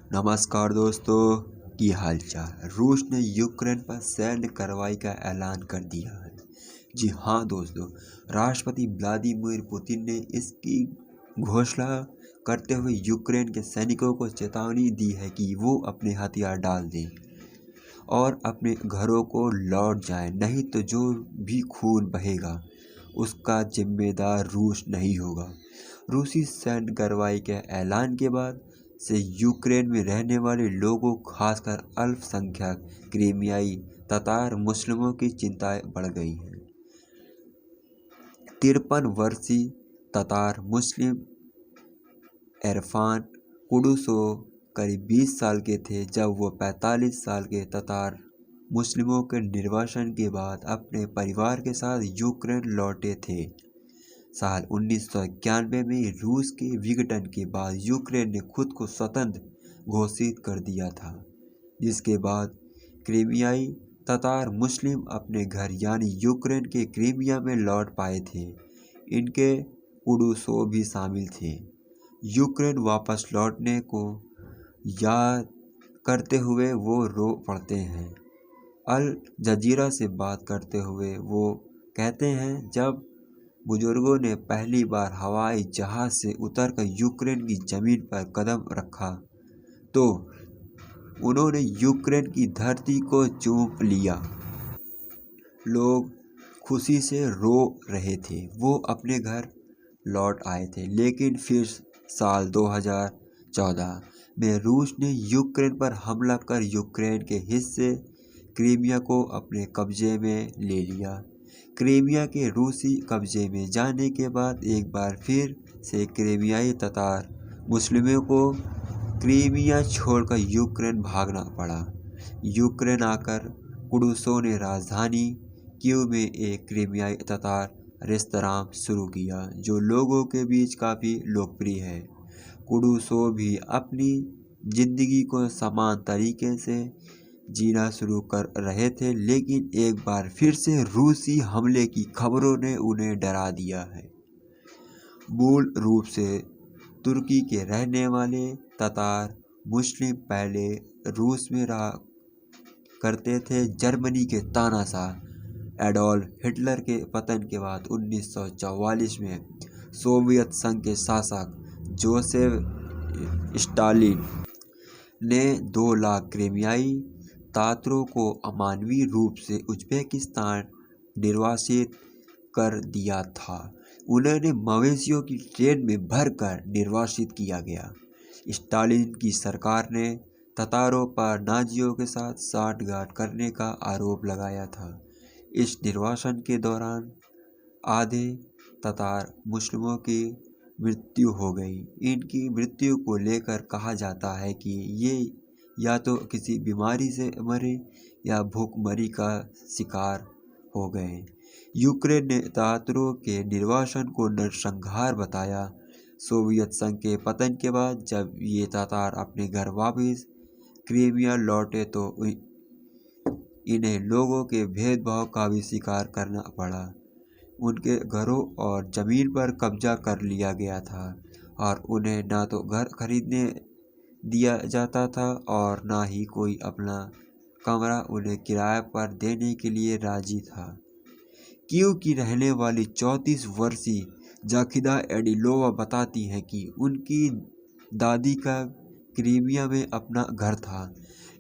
नमस्कार दोस्तों, की हालचाल। रूस ने यूक्रेन पर सैन्य कार्रवाई का ऐलान कर दिया है। जी हाँ दोस्तों, राष्ट्रपति व्लादिमीर पुतिन ने इसकी घोषणा करते हुए यूक्रेन के सैनिकों को चेतावनी दी है कि वो अपने हथियार डाल दें और अपने घरों को लौट जाएं, नहीं तो जो भी खून बहेगा उसका जिम्मेदार रूस नहीं होगा। रूसी सैन्य कार्रवाई के ऐलान के बाद से यूक्रेन में रहने वाले लोगों, खासकर अल्पसंख्यक क्रीमियाई ततार मुस्लिमों की चिंताएं बढ़ गई हैं। 53 वर्षीय ततार मुस्लिम इरफान कुडुसोव करीब 20 साल के थे जब वो 45 साल के ततार मुस्लिमों के निर्वासन के बाद अपने परिवार के साथ यूक्रेन लौटे थे। साल 1991 में रूस के विघटन के बाद यूक्रेन ने खुद को स्वतंत्र घोषित कर दिया था, जिसके बाद क्रीमियाई ततार मुस्लिम अपने घर यानी यूक्रेन के क्रीमिया में लौट पाए थे। इनके कुडुसोव भी शामिल थे। यूक्रेन वापस लौटने को याद करते हुए वो रो पड़ते हैं। अल जजीरा से बात करते हुए वो कहते हैं, जब बुजुर्गों ने पहली बार हवाई जहाज से उतरकर यूक्रेन की जमीन पर कदम रखा तो उन्होंने यूक्रेन की धरती को चूम लिया। लोग खुशी से रो रहे थे। वो अपने घर लौट आए थे, लेकिन फिर साल 2014 में रूस ने यूक्रेन पर हमला कर यूक्रेन के हिस्से क्रीमिया को अपने कब्जे में ले लिया। क्रीमिया के रूसी कब्जे में जाने के बाद एक बार फिर से क्रीमियाई ततार मुस्लिमों को क्रीमिया छोड़कर यूक्रेन भागना पड़ा। यूक्रेन आकर कुडुसोव ने राजधानी कीव में एक क्रीमियाई ततार रेस्तरां शुरू किया, जो लोगों के बीच काफ़ी लोकप्रिय है। कुडुसोव भी अपनी जिंदगी को समान तरीके से जीना शुरू कर रहे थे, लेकिन एक बार फिर से रूसी हमले की खबरों ने उन्हें डरा दिया है। मूल रूप से तुर्की के रहने वाले ततार मुस्लिम पहले रूस में रहा करते थे। जर्मनी के तानाशाह एडोल्फ हिटलर के पतन के बाद 1944 में सोवियत संघ के शासक जोसेफ स्टालिन ने 2 लाख क्रीमियाई तातारों को अमानवीय रूप से उज़्बेकिस्तान निर्वासित कर दिया था। उन्हें मवेशियों की ट्रेन में भरकर निर्वासित किया गया। स्टालिन की सरकार ने ततारों पर नाजियों के साथ साठगांठ करने का आरोप लगाया था। इस निर्वासन के दौरान आधे ततार मुस्लिमों की मृत्यु हो गई। इनकी मृत्यु को लेकर कहा जाता है कि ये या तो किसी बीमारी से मरे या भूखमरी का शिकार हो गए। यूक्रेन ने तातारों के निर्वासन को नरसंहार बताया। सोवियत संघ के पतन के बाद जब ये तातार अपने घर वापस क्रीमिया लौटे तो इन्हें लोगों के भेदभाव का भी शिकार करना पड़ा। उनके घरों और ज़मीन पर कब्जा कर लिया गया था और उन्हें ना तो घर खरीदने दिया जाता था और ना ही कोई अपना कमरा उन्हें किराए पर देने के लिए राजी था। कीव की रहने वाली 34 वर्षीय जाकिदा एडिलोवा बताती हैं कि उनकी दादी का क्रीमिया में अपना घर था,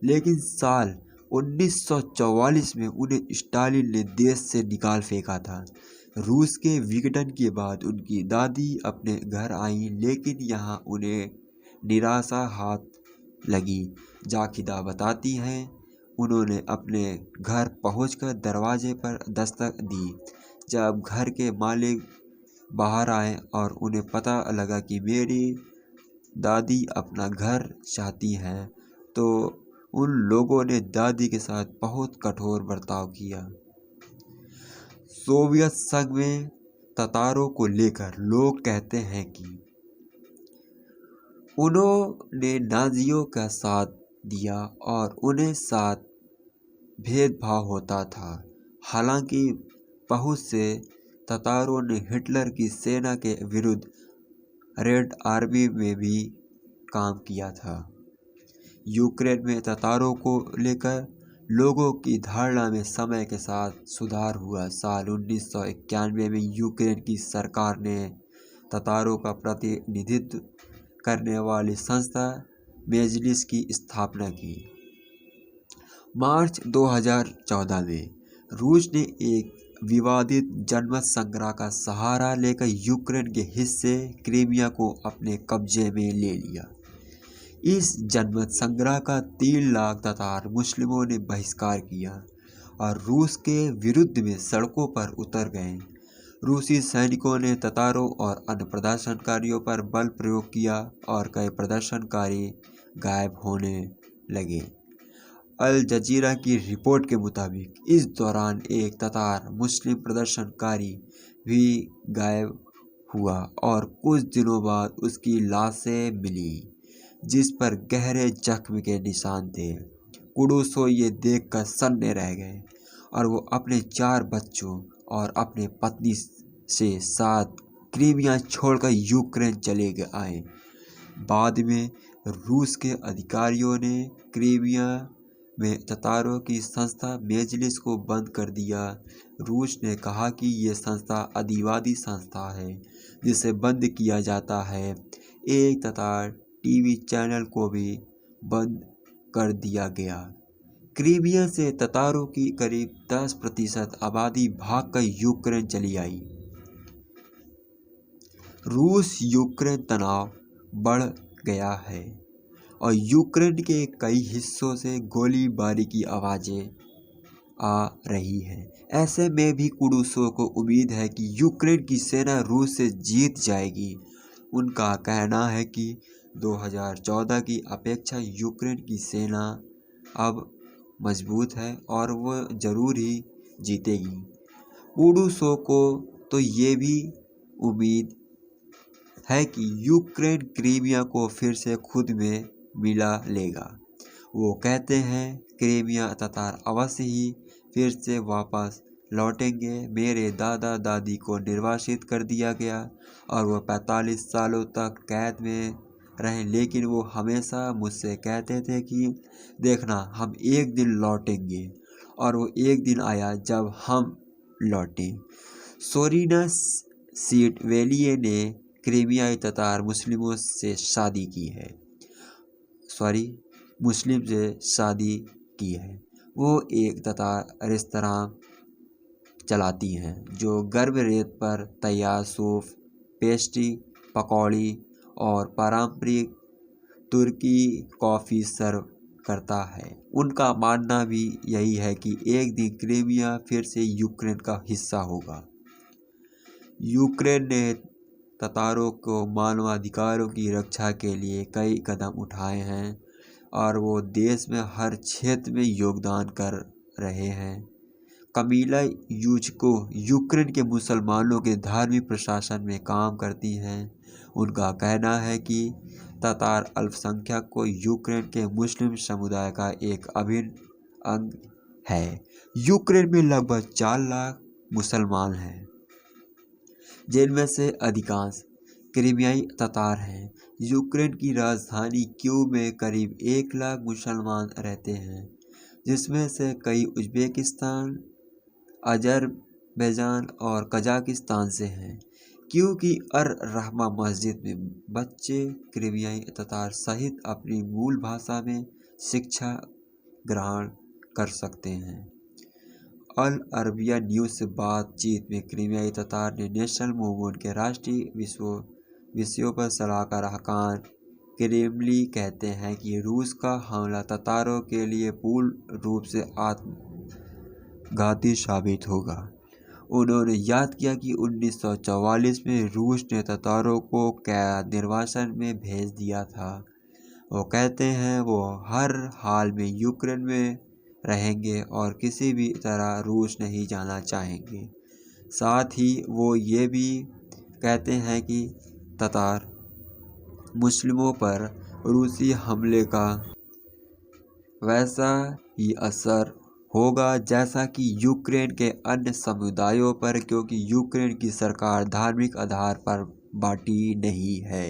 लेकिन साल 1944 में उन्हें स्टालिन ने देश से निकाल फेंका था। रूस के विघटन के बाद उनकी दादी अपने घर आईं, लेकिन यहाँ उन्हें निराशा हाथ लगी। जाकिदा बताती हैं, उन्होंने अपने घर पहुंचकर दरवाजे पर दस्तक दी। जब घर के मालिक बाहर आए और उन्हें पता लगा कि मेरी दादी अपना घर चाहती हैं, तो उन लोगों ने दादी के साथ बहुत कठोर बर्ताव किया। सोवियत संघ में ततारों को लेकर लोग कहते हैं कि उन्होंने नाजियों का साथ दिया और उन्हें साथ भेदभाव होता था। हालांकि बहुत से ततारों ने हिटलर की सेना के विरुद्ध रेड आर्मी में भी काम किया था। यूक्रेन में ततारों को लेकर लोगों की धारणा में समय के साथ सुधार हुआ। साल 1991 में यूक्रेन की सरकार ने ततारों का प्रतिनिधित्व करने वाली संस्था मेजलिस की स्थापना की। मार्च 2014 में रूस ने एक विवादित जनमत संग्रह का सहारा लेकर यूक्रेन के हिस्से क्रीमिया को अपने कब्जे में ले लिया। इस जनमत संग्रह का 3 लाख ततार मुस्लिमों ने बहिष्कार किया और रूस के विरुद्ध में सड़कों पर उतर गए। रूसी सैनिकों ने ततारों और अन्य प्रदर्शनकारियों पर बल प्रयोग किया और कई प्रदर्शनकारी गायब होने लगे। अल जजीरा की रिपोर्ट के मुताबिक इस दौरान एक ततार मुस्लिम प्रदर्शनकारी भी गायब हुआ और कुछ दिनों बाद उसकी लाशें मिली जिस पर गहरे जख्म के निशान थे। कुडुसो ये देखकर सन्ने रह गए और वो अपने 4 बच्चों और अपने पत्नी से साथ क्रीमिया छोड़कर यूक्रेन चले आए। बाद में रूस के अधिकारियों ने क्रीमिया में ततारों की संस्था मेजलिस को बंद कर दिया। रूस ने कहा कि ये संस्था अधिवादी संस्था है जिसे बंद किया जाता है। एक ततार टीवी चैनल को भी बंद कर दिया गया। क्रीमिया से ततारों की करीब 10% आबादी भागकर यूक्रेन चली आई। रूस यूक्रेन तनाव बढ़ गया है और यूक्रेन के कई हिस्सों से गोलीबारी की आवाज़ें आ रही हैं। ऐसे में भी कुडुसो को उम्मीद है कि यूक्रेन की सेना रूस से जीत जाएगी। उनका कहना है कि 2014 की अपेक्षा यूक्रेन की सेना अब मजबूत है और वो ज़रूर ही जीतेगी। कुडुसो को तो ये भी उम्मीद है कि यूक्रेन क्रीमिया को फिर से खुद में मिला लेगा। वो कहते हैं क्रीमिया ततार अवश्य ही फिर से वापस लौटेंगे। मेरे दादा दादी को निर्वासित कर दिया गया और वो 45 सालों तक कैद में रहे, लेकिन वो हमेशा मुझसे कहते थे कि देखना हम एक दिन लौटेंगे, और वो एक दिन आया जब हम लौटे। सोरिना सीटवेलिये ने क्रीमियाई ततार मुस्लिम से शादी की है। वो एक ततार रेस्तरां चलाती हैं जो गर्म रेत पर तैयार सूप, पेस्ट्री, पकौड़ी और पारंपरिक तुर्की कॉफ़ी सर्व करता है। उनका मानना भी यही है कि एक दिन क्रीमिया फिर से यूक्रेन का हिस्सा होगा। यूक्रेन ने ततारों को मानवाधिकारों की रक्षा के लिए कई कदम उठाए हैं और वो देश में हर क्षेत्र में योगदान कर रहे हैं। कमीला यूजको यूक्रेन के मुसलमानों के धार्मिक प्रशासन में काम करती हैं। उनका कहना है कि ततार अल्पसंख्यक को यूक्रेन के मुस्लिम समुदाय का एक अभिन्न अंग है। यूक्रेन में लगभग 4 लाख मुसलमान हैं, जिनमें से अधिकांश क्रीमियाई ततार हैं। यूक्रेन की राजधानी कीव में करीब 1 लाख मुसलमान रहते हैं, जिसमें से कई उज़्बेकिस्तान, अज़रबैजान और कजाकिस्तान से हैं। कीव की अर रहमा मस्जिद में बच्चे क्रीमियाई ततार सहित अपनी मूल भाषा में शिक्षा ग्रहण कर सकते हैं। अल अरबिया न्यूज़ से बातचीत में क्रीमियाई ततार ने नेशनल मूवमेंट के राष्ट्रीय विषयों पर सलाहकार हकान क्रेमली कहते हैं कि रूस का हमला ततारों के लिए पूर्ण रूप से आत्मघाती साबित होगा। उन्होंने याद किया कि 1944 में रूस ने ततारों को कैद निर्वासन में भेज दिया था। वो कहते हैं वो हर हाल में यूक्रेन में रहेंगे और किसी भी तरह रूस नहीं जाना चाहेंगे। साथ ही वो ये भी कहते हैं कि ततार मुस्लिमों पर रूसी हमले का वैसा ही असर होगा जैसा कि यूक्रेन के अन्य समुदायों पर, क्योंकि यूक्रेन की सरकार धार्मिक आधार पर बांटी नहीं है।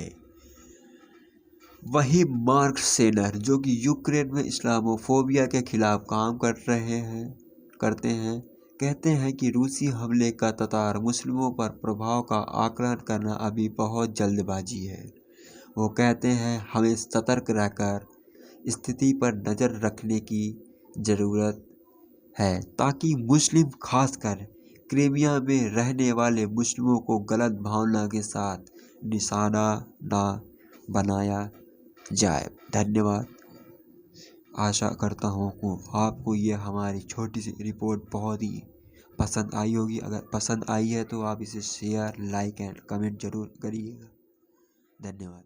वही मार्क सेनर जो कि यूक्रेन में इस्लामोफोबिया के खिलाफ काम करते हैं, कहते हैं कि रूसी हमले का ततार मुस्लिमों पर प्रभाव का आकलन करना अभी बहुत जल्दबाजी है। वो कहते हैं हमें सतर्क रहकर स्थिति पर नज़र रखने की ज़रूरत है ताकि मुस्लिम, खासकर क्रीमिया में रहने वाले मुस्लिमों को गलत भावना के साथ निशाना ना बनाया जाए। धन्यवाद। आशा करता हूँ कि आपको ये हमारी छोटी सी रिपोर्ट बहुत ही पसंद आई होगी। अगर पसंद आई है तो आप इसे शेयर, लाइक एंड कमेंट जरूर करिएगा। धन्यवाद।